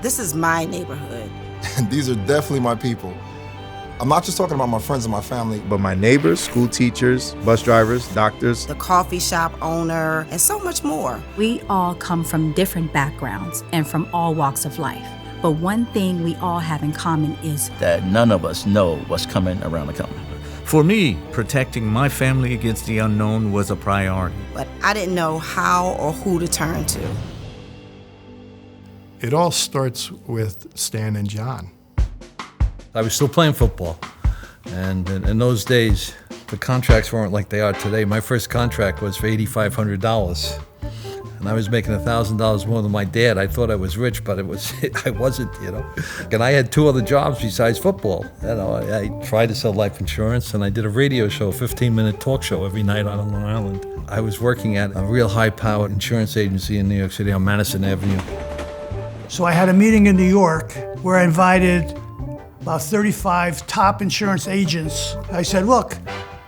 This is my neighborhood. These are definitely my people. I'm not just talking about my friends and my family, but my neighbors, school teachers, bus drivers, doctors, the coffee shop owner, and so much more. We all come from different backgrounds and from all walks of life. But one thing we all have in common is that none of us know what's coming around the corner. For me, protecting my family against the unknown was a priority. But I didn't know how or who to turn to. It all starts with Stan and John. I was still playing football, and in those days, the contracts weren't like they are today. My first contract was for $8,500, and I was making $1,000 more than my dad. I thought I was rich, but I wasn't, you know. And I had two other jobs besides football. You know, I tried to sell life insurance, and I did a radio show, a 15-minute talk show every night out on Long Island. I was working at a real high-powered insurance agency in New York City on Madison Avenue. So I had a meeting in New York where I invited about 35 top insurance agents. I said, look,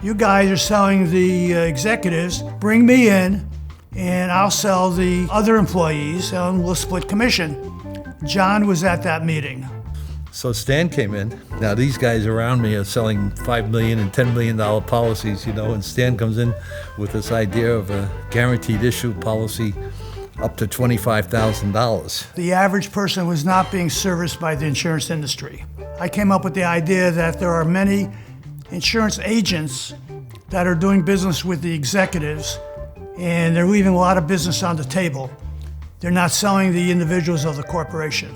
you guys are selling the executives, bring me in and I'll sell the other employees and we'll split commission. John was at that meeting. So Stan came in. Now these guys around me are selling $5 million and $10 million policies, you know, and Stan comes in with this idea of a guaranteed issue policy up to $25,000. The average person was not being serviced by the insurance industry. I came up with the idea that there are many insurance agents that are doing business with the executives and they're leaving a lot of business on the table. They're not selling the individuals of the corporation.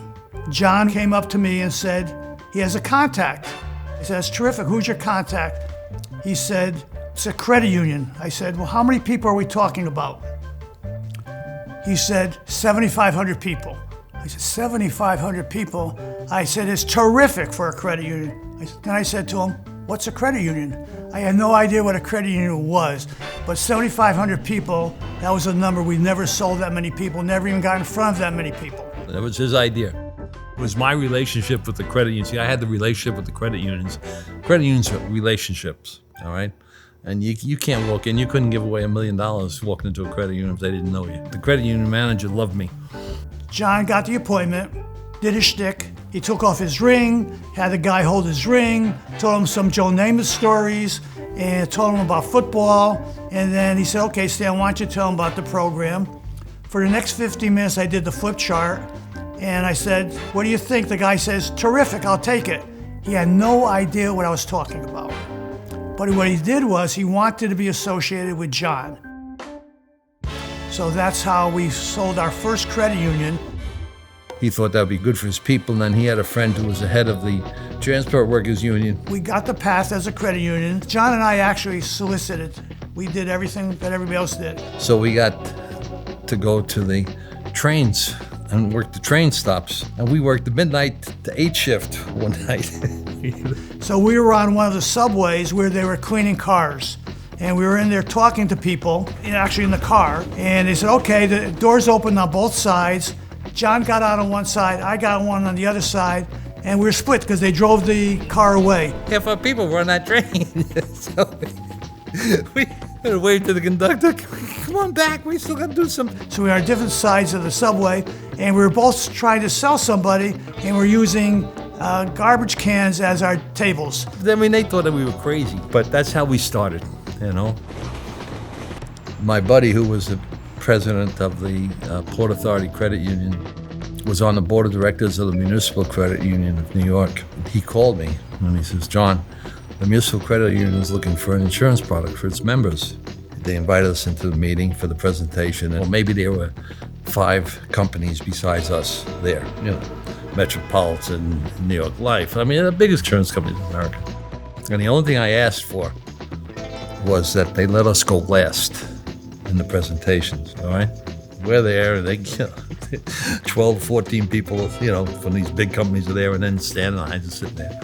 John came up to me and said, he has a contact. I said, that's terrific, who's your contact? He said, it's a credit union. I said, well, how many people are we talking about? He said, 7,500 people. I said, 7,500 people? I said, it's terrific for a credit union. Then I said to him, what's a credit union? I had no idea what a credit union was, but 7,500 people, that was a number. We never sold that many people, never even got in front of that many people. That was his idea. It was my relationship with the credit unions. See, I had the relationship with the credit unions. Credit unions are relationships, all right? And you can't walk in, you couldn't give away $1 million walking into a credit union if they didn't know you. The credit union manager loved me. John got the appointment, did his shtick. He took off his ring, had the guy hold his ring, told him some Joe Namath stories, and told him about football. And then he said, okay, Stan, why don't you tell him about the program? For the next 15 minutes, I did the flip chart, and I said, what do you think? The guy says, terrific, I'll take it. He had no idea what I was talking about. But what he did was he wanted to be associated with John. So that's how we sold our first credit union. He thought that would be good for his people, and then he had a friend who was the head of the Transport Workers Union. We got the path as a credit union. John and I actually solicited. We did everything that everybody else did. So we got to go to the trains and work the train stops. And we worked the midnight to 8 shift one night. So we were on one of the subways where they were cleaning cars. And we were in there talking to people, actually in the car. And they said, okay, the doors opened on both sides. John got out on one side, I got one on the other side. And we were split because they drove the car away. Half our people were on that train. So we had to wave to the conductor, come on back, we still got to do something. So we were on different sides of the subway, and we were both trying to sell somebody, and we're using garbage cans as our tables. I mean, they thought that we were crazy, but that's how we started, you know. My buddy, who was the president of the Port Authority Credit Union, was on the board of directors of the Municipal Credit Union of New York. He called me and he says, John, the Municipal Credit Union is looking for an insurance product for its members. They invited us into the meeting for the presentation, and maybe there were 5 companies besides us there, you know, Metropolitan, New York Life. I mean, the biggest insurance companies in America. And the only thing I asked for was that they let us go last in the presentations, all right? We're there, they, you know, 12, 14 people, you know, from these big companies are there, and then Stan and I just sitting there.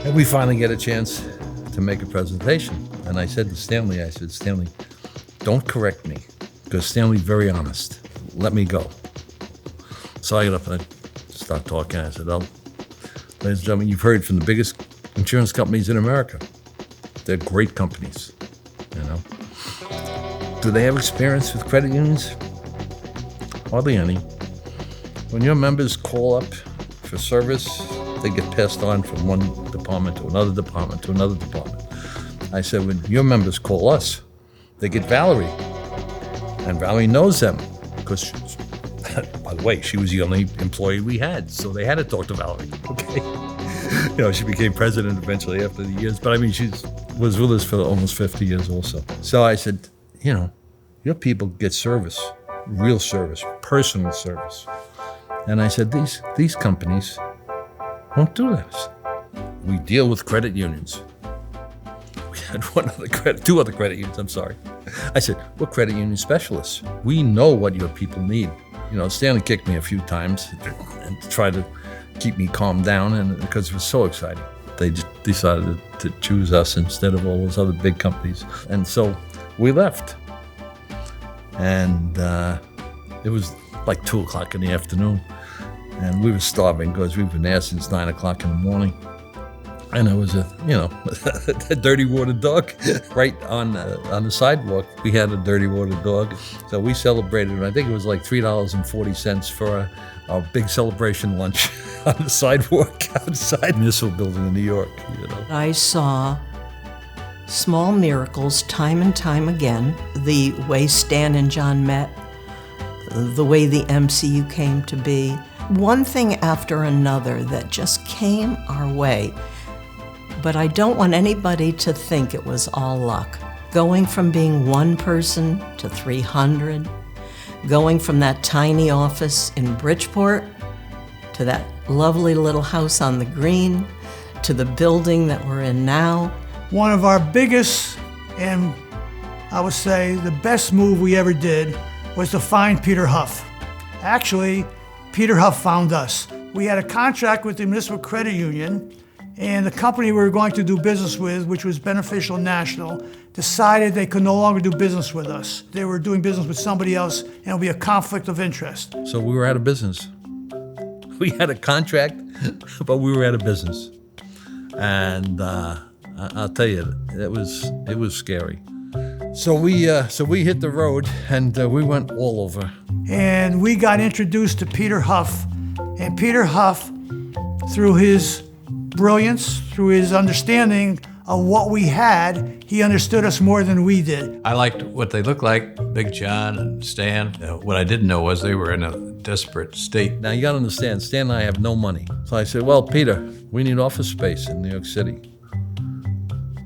And we finally get a chance to make a presentation. And I said to Stanley, I said, Stanley, don't correct me, because Stanley's very honest. Let me go. So I got up and I started talking. I said, well, ladies and gentlemen, you've heard from the biggest insurance companies in America. They're great companies, you know. Do they have experience with credit unions? Hardly any. when your members call up for service, they get passed on from one department to another department to another department. I said, when your members call us, they get Valerie. And Valerie knows them because, by the way, she was the only employee we had, so they had to talk to Valerie, okay? You know, she became president eventually after the years, but I mean, she was with us for almost 50 years also. So I said, you know, your people get service, real service, personal service. And I said, these companies won't do this. We deal with credit unions. We had two other credit unions, I'm sorry. I said, we're credit union specialists. We know what your people need. You know, Stanley kicked me a few times and tried to keep me calmed down, and because it was so exciting. They just decided to choose us instead of all those other big companies. And so we left. And it was like 2 o'clock in the afternoon. And we were starving because we've been there since 9 o'clock in the morning. And there was a dirty water dog right on the sidewalk. We had a dirty water dog. So we celebrated, and I think it was like $3.40 for our big celebration lunch on the sidewalk outside Municipal Building in New York, you know. I saw small miracles time and time again. The way Stan and John met, the way the MCU came to be. One thing after another that just came our way. But I don't want anybody to think it was all luck. Going from being one person to 300, going from that tiny office in Bridgeport to that lovely little house on the green, to the building that we're in now. One of our biggest, and I would say the best move we ever did, was to find Peter Huff. Actually, Peter Huff found us. We had a contract with the Municipal Credit Union, and the company we were going to do business with, which was Beneficial National, decided they could no longer do business with us. They were doing business with somebody else, and it would be a conflict of interest. So we were out of business. We had a contract, but we were out of business. And I'll tell you, it was scary. So we hit the road, and we went all over. And we got introduced to Peter Huff. And Peter Huff, through his brilliance, through his understanding of what we had, he understood us more than we did. I liked what they looked like, Big John and Stan. What I didn't know was they were in a desperate state. Now you gotta understand, Stan and I have no money. So I said, well, Peter, we need office space in New York City.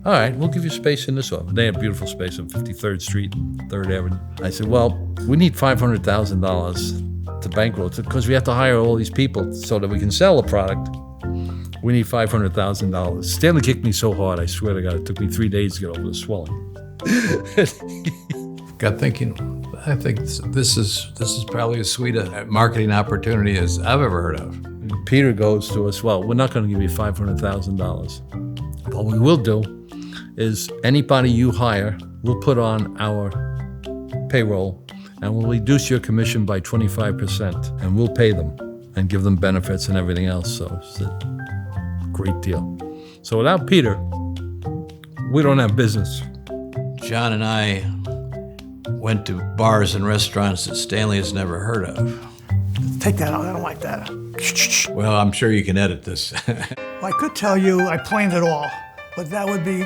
All right, we'll give you space in this office. They have beautiful space on 53rd Street and 3rd Avenue. I said, well, we need $500,000 to bankroll it because we have to hire all these people so that we can sell the product. We need $500,000. Stanley kicked me so hard, I swear to God, it took me 3 days to get over the swelling. Got thinking, I think this is probably as sweet a marketing opportunity as I've ever heard of. Peter goes to us, well, we're not going to give you $500,000. What we will do is anybody you hire, we'll put on our payroll and we'll reduce your commission by 25% and we'll pay them and give them benefits and everything else. So it's a great deal. So without Peter, we don't have business. John and I went to bars and restaurants that Stanley has never heard of. Take that out, I don't like that. Well, I'm sure you can edit this. Well, I could tell you I planned it all, but that would be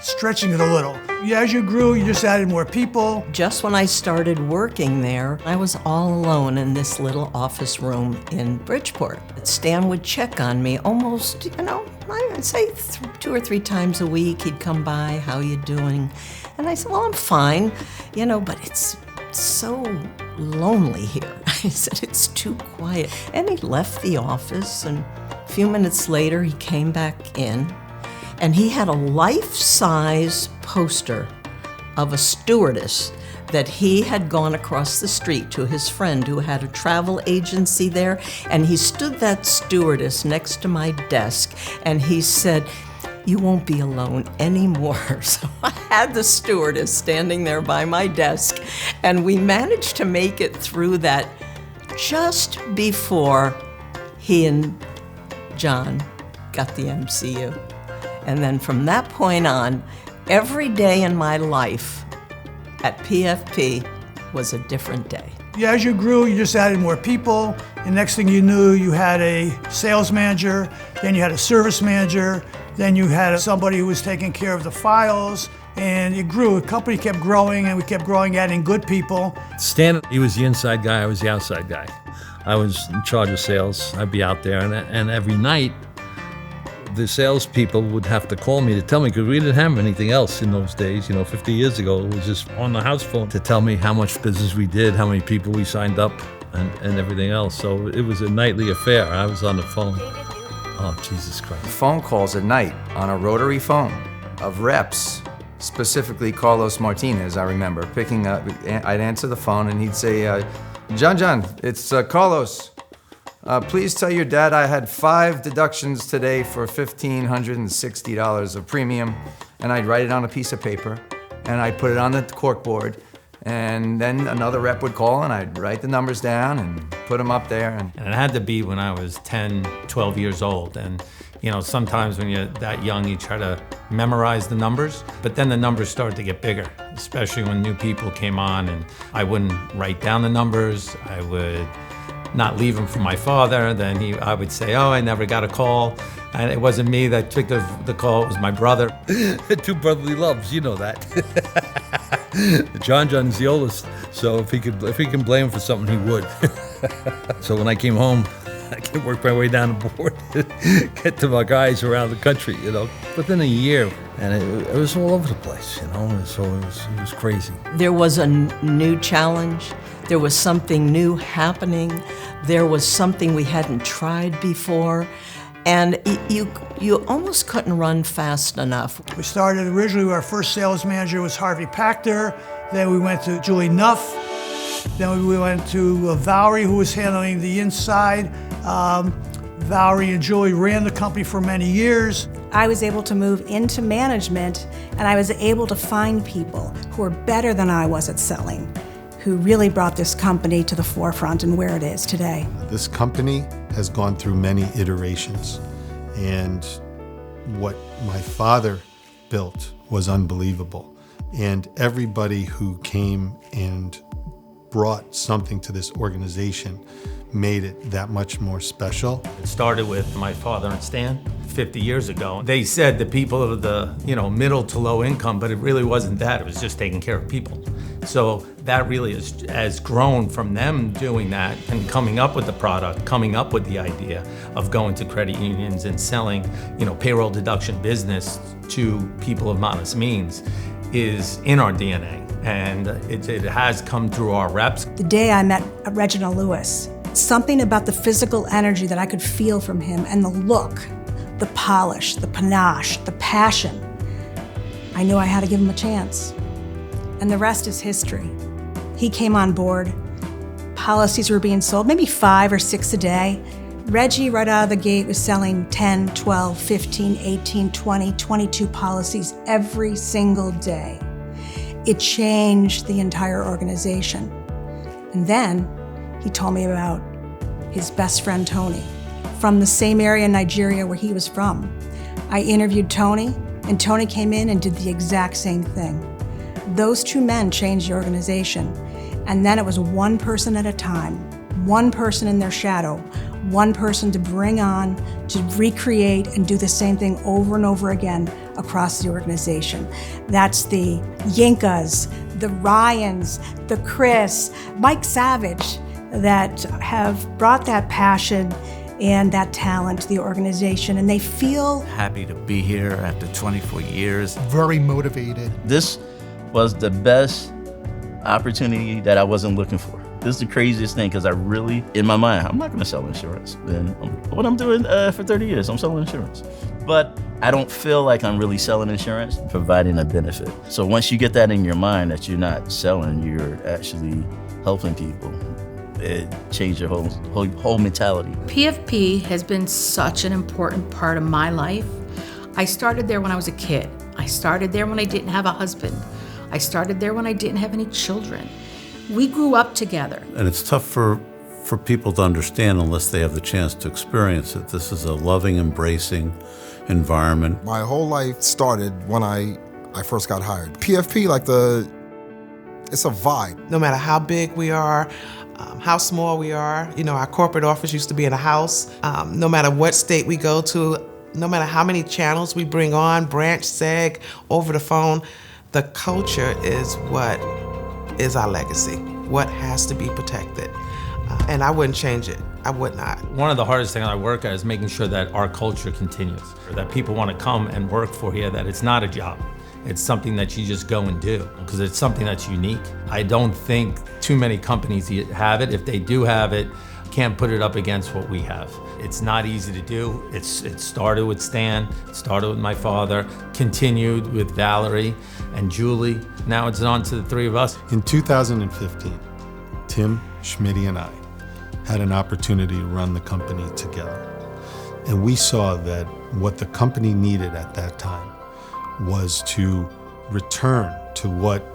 stretching it a little. As you grew, you just added more people. Just when I started working there, I was all alone in this little office room in Bridgeport. Stan would check on me almost, I'd say 2 or 3 times a week. He'd come by, how you doing? And I said, well, I'm fine, but it's so lonely here. I said, it's too quiet. And he left the office, and a few minutes later, he came back in, and he had a life-size poster of a stewardess that he had gone across the street to his friend who had a travel agency there, and he stood that stewardess next to my desk, and he said, you won't be alone anymore. So I had the stewardess standing there by my desk, and we managed to make it through that just before he and John got the MCU. And then from that point on, every day in my life at PFP was a different day. Yeah, as you grew, you just added more people, and next thing you knew, you had a sales manager, then you had a service manager, then you had somebody who was taking care of the files, and it grew. The company kept growing, and we kept growing, adding good people. Stan, he was the inside guy, I was the outside guy. I was in charge of sales. I'd be out there, and every night, the salespeople would have to call me to tell me, because we didn't have anything else in those days. 50 years ago, it was just on the house phone to tell me how much business we did, how many people we signed up, and everything else. So it was a nightly affair. I was on the phone. Oh, Jesus Christ. Phone calls at night on a rotary phone of reps, specifically Carlos Martinez, I remember, picking up. I'd answer the phone and he'd say, John, it's Carlos. Please tell your dad I had 5 deductions today for $1,560 of premium. And I'd write it on a piece of paper and I'd put it on the corkboard. And then another rep would call and I'd write the numbers down and put them up there. And it had to be when I was 10, 12 years old. And sometimes when you're that young, you try to memorize the numbers, but then the numbers started to get bigger, especially when new people came on and I wouldn't write down the numbers. I would not leave them for my father. Then I would say, oh, I never got a call. And it wasn't me that took the call, it was my brother. 2 brotherly loves, you know that. John's the oldest, so if he can blame him for something, he would. So when I came home, I could work my way down the board, get to my guys around the country, within a year. And it was all over the place, so it was crazy. There was a new challenge. There was something new happening. There was something we hadn't tried before. And you almost couldn't run fast enough. We started originally, our first sales manager was Harvey Pachter. Then we went to Julie Nuff. Then we went to Valerie, who was handling the inside. Valerie and Julie ran the company for many years. I was able to move into management, and I was able to find people who were better than I was at selling, who really brought this company to the forefront and where it is today. This company has gone through many iterations, and what my father built was unbelievable. And everybody who came and brought something to this organization made it that much more special. It started with my father and Stan 50 years ago. They said the people of the middle to low income, but it really wasn't that. It was just taking care of people. So that really has grown from them doing that and coming up with the product, coming up with the idea of going to credit unions and selling, payroll deduction business to people of modest means is in our DNA. And it has come through our reps. The day I met Reginald Lewis, something about the physical energy that I could feel from him and the look, the polish, the panache, the passion, I knew I had to give him a chance. And the rest is history. He came on board, policies were being sold, maybe 5 or 6 a day. Reggie, right out of the gate, was selling 10, 12, 15, 18, 20, 22 policies every single day. It changed the entire organization. And then he told me about his best friend, Tony, from the same area in Nigeria where he was from. I interviewed Tony, and Tony came in and did the exact same thing. Those 2 men changed the organization. And then it was one person at a time, one person in their shadow, one person to bring on, to recreate and do the same thing over and over again across the organization. That's the Yinkas, the Ryans, the Chris, Mike Savage, that have brought that passion and that talent to the organization, and they feel happy to be here after 24 years. Very motivated. This was the best opportunity that I wasn't looking for. This is the craziest thing, because I really, in my mind, I'm not gonna sell insurance. Then what I'm doing for 30 years, I'm selling insurance. But I don't feel like I'm really selling insurance, providing a benefit. So once you get that in your mind that you're not selling, you're actually helping people, it changed your whole mentality. PFP has been such an important part of my life. I started there when I was a kid. I started there when I didn't have a husband. I started there when I didn't have any children. We grew up together. And it's tough for people to understand unless they have the chance to experience it. This is a loving, embracing environment. My whole life started when I first got hired. PFP, It's a vibe. No matter how big we are, how small we are, our corporate office used to be in a house. No matter what state we go to, no matter how many channels we bring on, branch, seg, over the phone, the culture is what is our legacy, what has to be protected. And I wouldn't change it. I would not. One of the hardest things I work at is making sure that our culture continues, that people want to come and work for here, that it's not a job. It's something that you just go and do because it's something that's unique. I don't think too many companies have it. If they do have it, can't put it up against what we have. It's not easy to do. It started with Stan, it started with my father, continued with Valerie and Julie. Now it's on to the three of us. In 2015, Tim, Schmitty, and I had an opportunity to run the company together. And we saw that what the company needed at that time was to return to what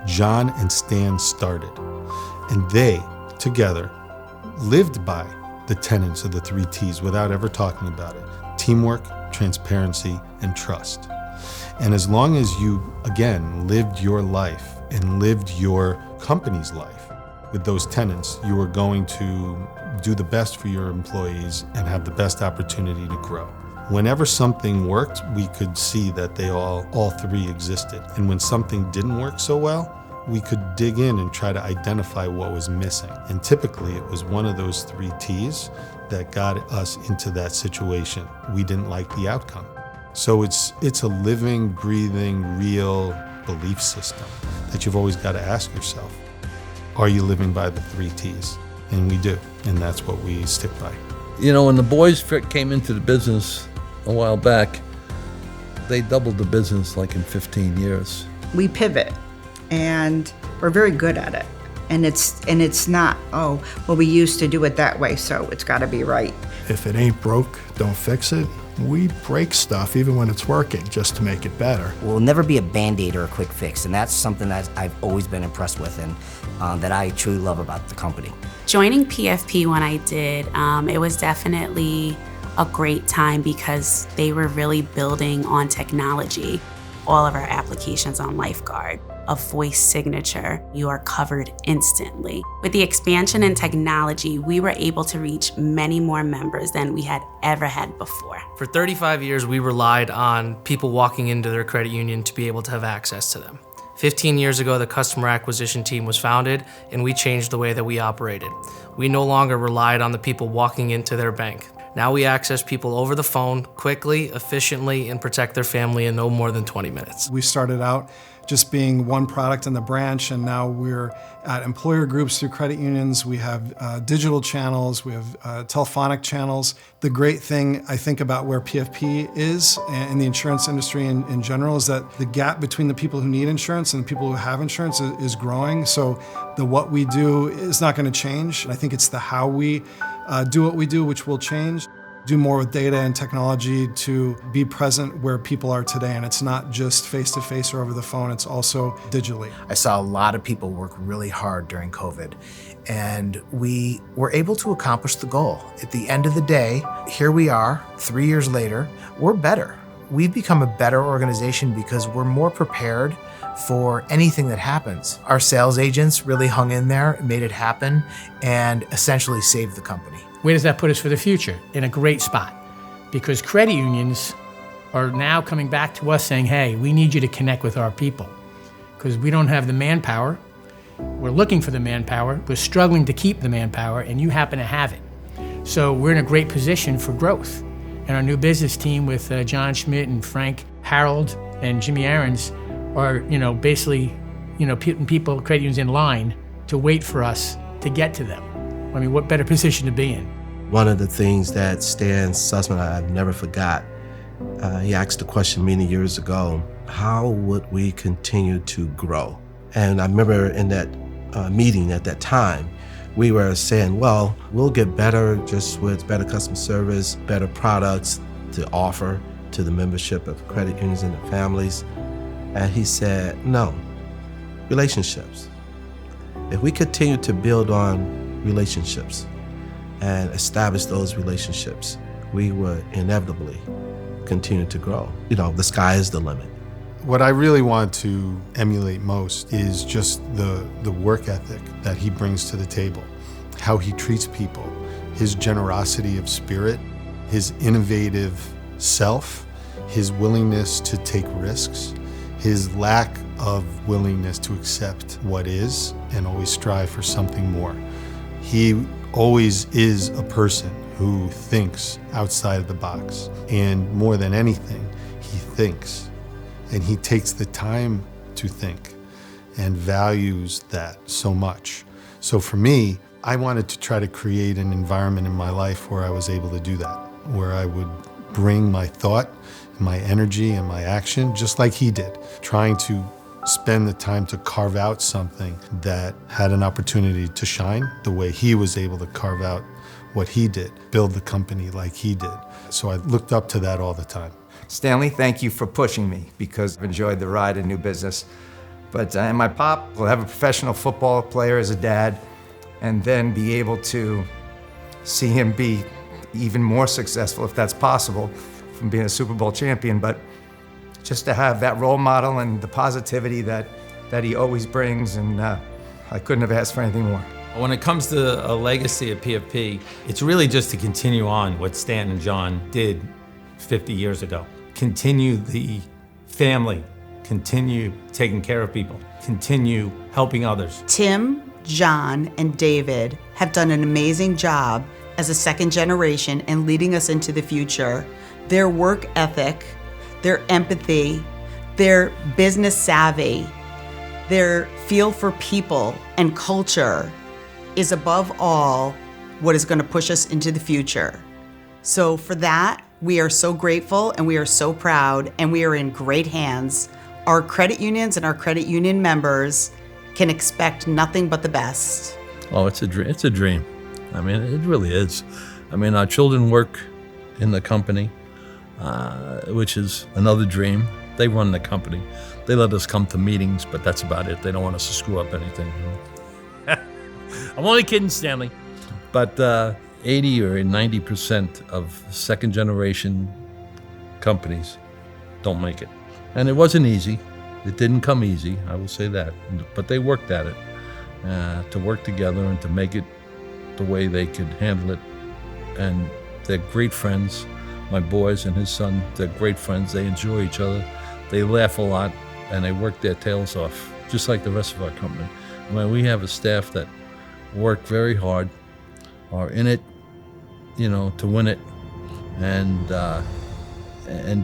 John and Stan started. And they, together, lived by the tenets of the 3 T's without ever talking about it: teamwork, transparency, and trust. And as long as you, again, lived your life and lived your company's life with those tenets, you were going to do the best for your employees and have the best opportunity to grow. Whenever something worked, we could see that they all 3 existed. And when something didn't work so well, we could dig in and try to identify what was missing. And typically it was one of those 3 T's that got us into that situation. We didn't like the outcome. So it's a living, breathing, real belief system that you've always got to ask yourself. Are you living by the 3 T's? And we do, and that's what we stick by. When the boys came into the business a while back, they doubled the business like in 15 years. We pivot, and we're very good at it. And it's not, we used to do it that way, so it's got to be right. If it ain't broke, don't fix it. We break stuff even when it's working just to make it better. We'll never be a Band-Aid or a quick fix, and that's something that I've always been impressed with and that I truly love about the company. Joining PFP when I did, it was definitely a great time because they were really building on technology. All of our applications on Lifeguard, a voice signature, you are covered instantly. With the expansion in technology, we were able to reach many more members than we had ever had before. For 35 years, we relied on people walking into their credit union to be able to have access to them. 15 years ago, the customer acquisition team was founded, and we changed the way that we operated. We no longer relied on the people walking into their bank. Now we access people over the phone quickly, efficiently, and protect their family in no more than 20 minutes. We started out just being one product in the branch, and now we're at employer groups through credit unions. We have digital channels, we have telephonic channels. The great thing I think about where PFP is in the insurance industry in general is that the gap between the people who need insurance and the people who have insurance is growing. So the what we do is not going to change. I think it's the how we do what we do, which will change. Do more with data and technology to be present where people are today. And it's not just face-to-face or over the phone, it's also digitally. I saw a lot of people work really hard during COVID, and we were able to accomplish the goal. At the end of the day, here we are, 3 years later, we're better. We've become a better organization because we're more prepared for anything that happens. Our sales agents really hung in there, made it happen, and essentially saved the company. Where does that put us for the future? In a great spot. Because credit unions are now coming back to us saying, hey, we need you to connect with our people. Because we don't have the manpower. We're looking for the manpower. We're struggling to keep the manpower, and you happen to have it. So we're in a great position for growth. And our new business team with John Schmidt and Frank Harold and Jimmy Aarons are, basically, putting people, credit unions in line to wait for us to get to them. I mean, what better position to be in? One of the things that Stan Sussman, I've never forgot, he asked the question many years ago, how would we continue to grow? And I remember in that meeting at that time, we were saying, well, we'll get better just with better customer service, better products to offer to the membership of credit unions and the families. And he said, no, relationships. If we continue to build on relationships and establish those relationships, we would inevitably continue to grow. The sky is the limit. What I really want to emulate most is just the work ethic that he brings to the table, how he treats people, his generosity of spirit, his innovative self, his willingness to take risks, his lack of willingness to accept what is and always strive for something more. He always is a person who thinks outside of the box, and more than anything, he thinks. And he takes the time to think and values that so much. So for me, I wanted to try to create an environment in my life where I was able to do that, where I would bring my thought, my energy, and my action, just like he did, trying to spend the time to carve out something that had an opportunity to shine the way he was able to carve out what he did, build the company like he did. So I looked up to that all the time. Stanley, thank you for pushing me because I've enjoyed the ride in new business. But and my pop will have a professional football player as a dad and then be able to see him be even more successful, if that's possible, from being a Super Bowl champion. But just to have that role model and the positivity that he always brings, and I couldn't have asked for anything more. When it comes to a legacy of PFP, it's really just to continue on what Stan and John did 50 years ago. Continue the family, continue taking care of people, continue helping others. Tim, John, and David have done an amazing job as a second generation and leading us into the future. Their work ethic, their empathy, their business savvy, their feel for people and culture is above all what is going to push us into the future. So for that, we are so grateful and we are so proud and we are in great hands. Our credit unions and our credit union members can expect nothing but the best. Oh, it's a dream. It's a dream. I mean, it really is. I mean, our children work in the company, which is another dream. They run the company. They let us come to meetings, but that's about it. They don't want us to screw up anything. I'm only kidding, Stanley. But 80 or 90% of second generation companies don't make it. And it wasn't easy. It didn't come easy, I will say that. But they worked at it to work together and to make it the way they could handle it. And they're great friends. My boys and his son, they're great friends. They enjoy each other. They laugh a lot and they work their tails off, just like the rest of our company. I mean, we have a staff that work very hard, are in it, you know, to win it, and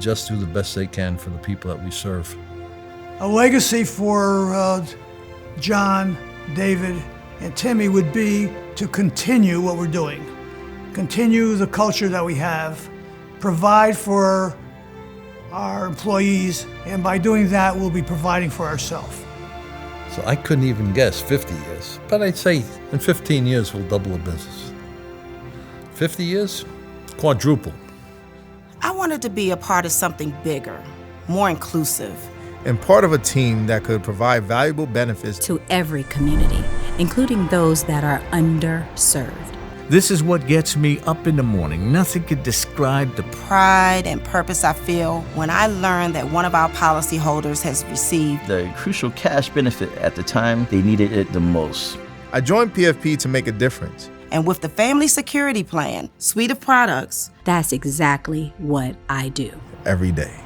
just do the best they can for the people that we serve. A legacy for John, David, and Timmy would be to continue what we're doing, continue the culture that we have, provide for our employees, and by doing that, we'll be providing for ourselves. So I couldn't even guess 50 years, but I'd say in 15 years, we'll double the business. 50 years, quadruple. I wanted to be a part of something bigger, more inclusive. And part of a team that could provide valuable benefits to every community, including those that are underserved. This is what gets me up in the morning. Nothing could describe the pride and purpose I feel when I learn that one of our policyholders has received the crucial cash benefit at the time they needed it the most. I joined PFP to make a difference. And with the Family Security Plan, suite of products, that's exactly what I do. Every day.